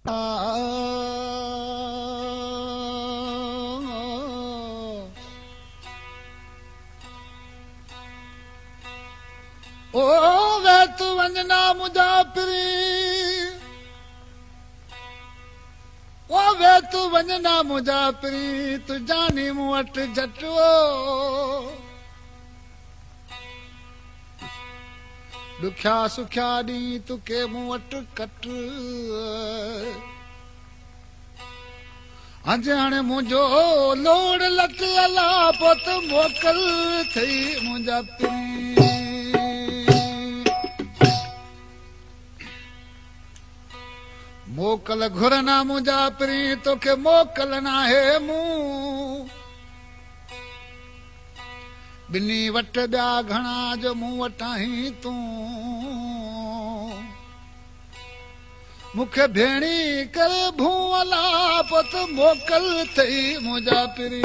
ओ वे तू वंजना मुजाफरी ओ वे तू वंजना मुजाफरी तू जानी मूं वट जटो दुख्या सुख्या डी तुके मूं वट कट अज हाणे मुंहिंजो लोड़ लट लला पुत मोकल थई मुजाफरी मोकल घुरना मुजाफरी तोखे मोकल नाहे मूं बिनी वट ॿिया घणा जो मूं वटाहीं तूं मूंखे भेणी कर भूअला पुत मोकल थई मुजाफरी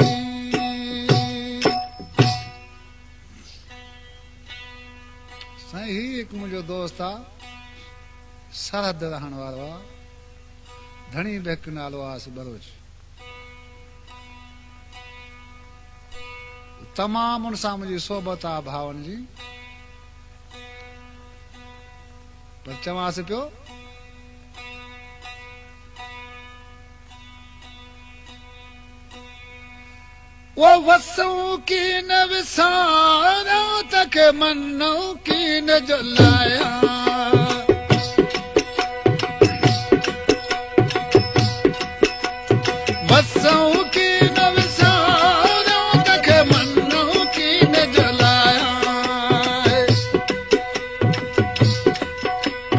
साईं हिकु मुंहिंजो दोस्त आहे सरहद रहण वारो आहे धणी बेक नालो आहे बरोच तमामु उन सां मुंहिंजी सोबत आहे भावनि जी पर चवांसि पियो वो वसूं की न विसारा तक मनो की न जलाया वसूं की न विसारा तक मनो की न जलाया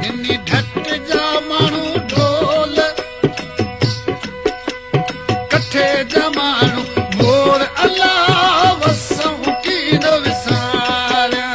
इन्नी ढट जा माण्हू ढोल कठे जा माण्हू मोर अल्लाह वसूं की न विसारिया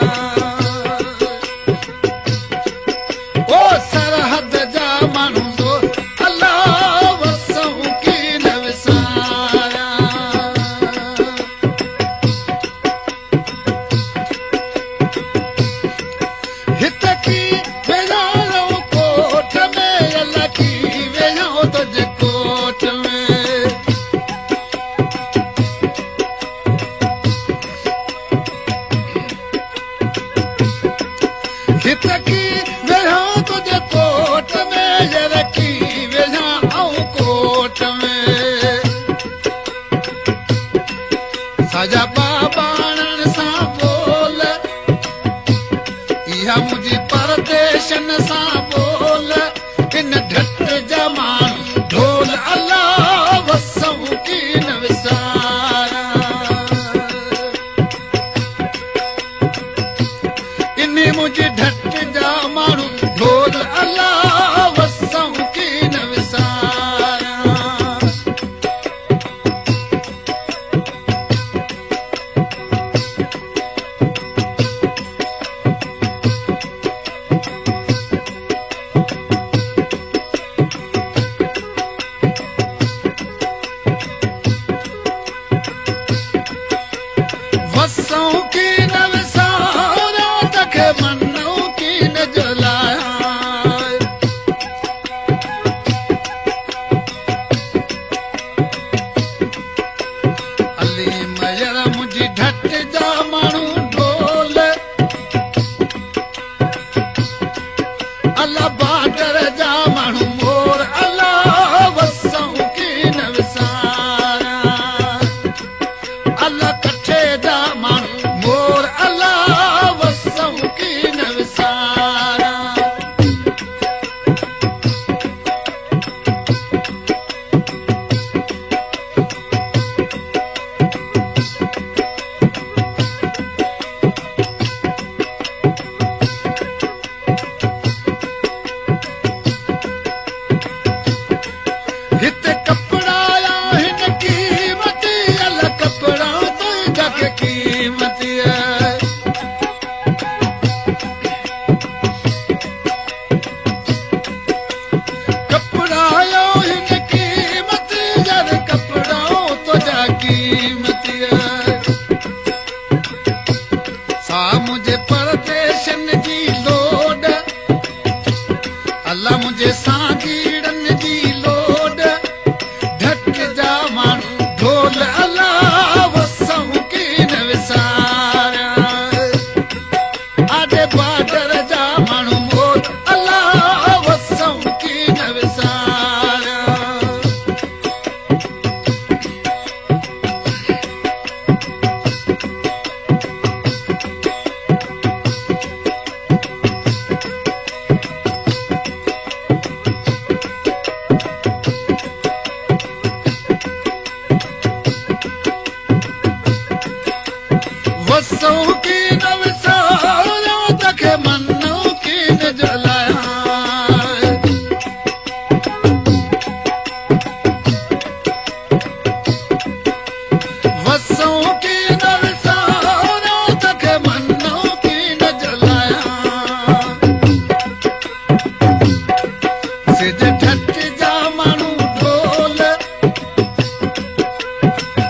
झट जा माण्हू ढोल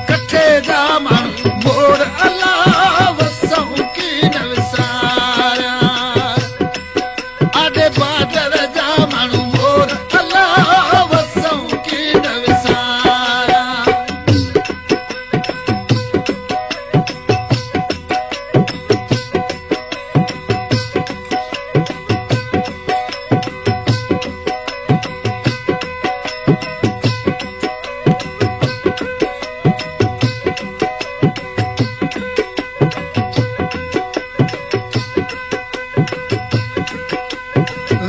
कठे जा माण्हू मोर अलाह वसऊं की न विसारिया आॾे बादर जा माण्हू मोर अलाह वसऊं की न विसारिया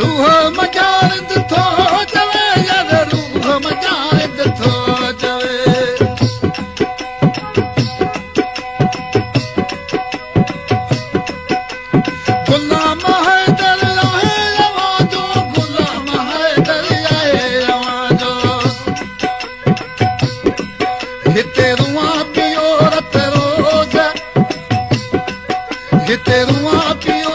रूह मजारिद थो चवे यार रूह मजारिद थो चवे गुलाम हैदर आहे रवां जो गुलाम हैदर आहे रवां जो हिते रुआं पियो रत रोज़ हिते रुआं पियो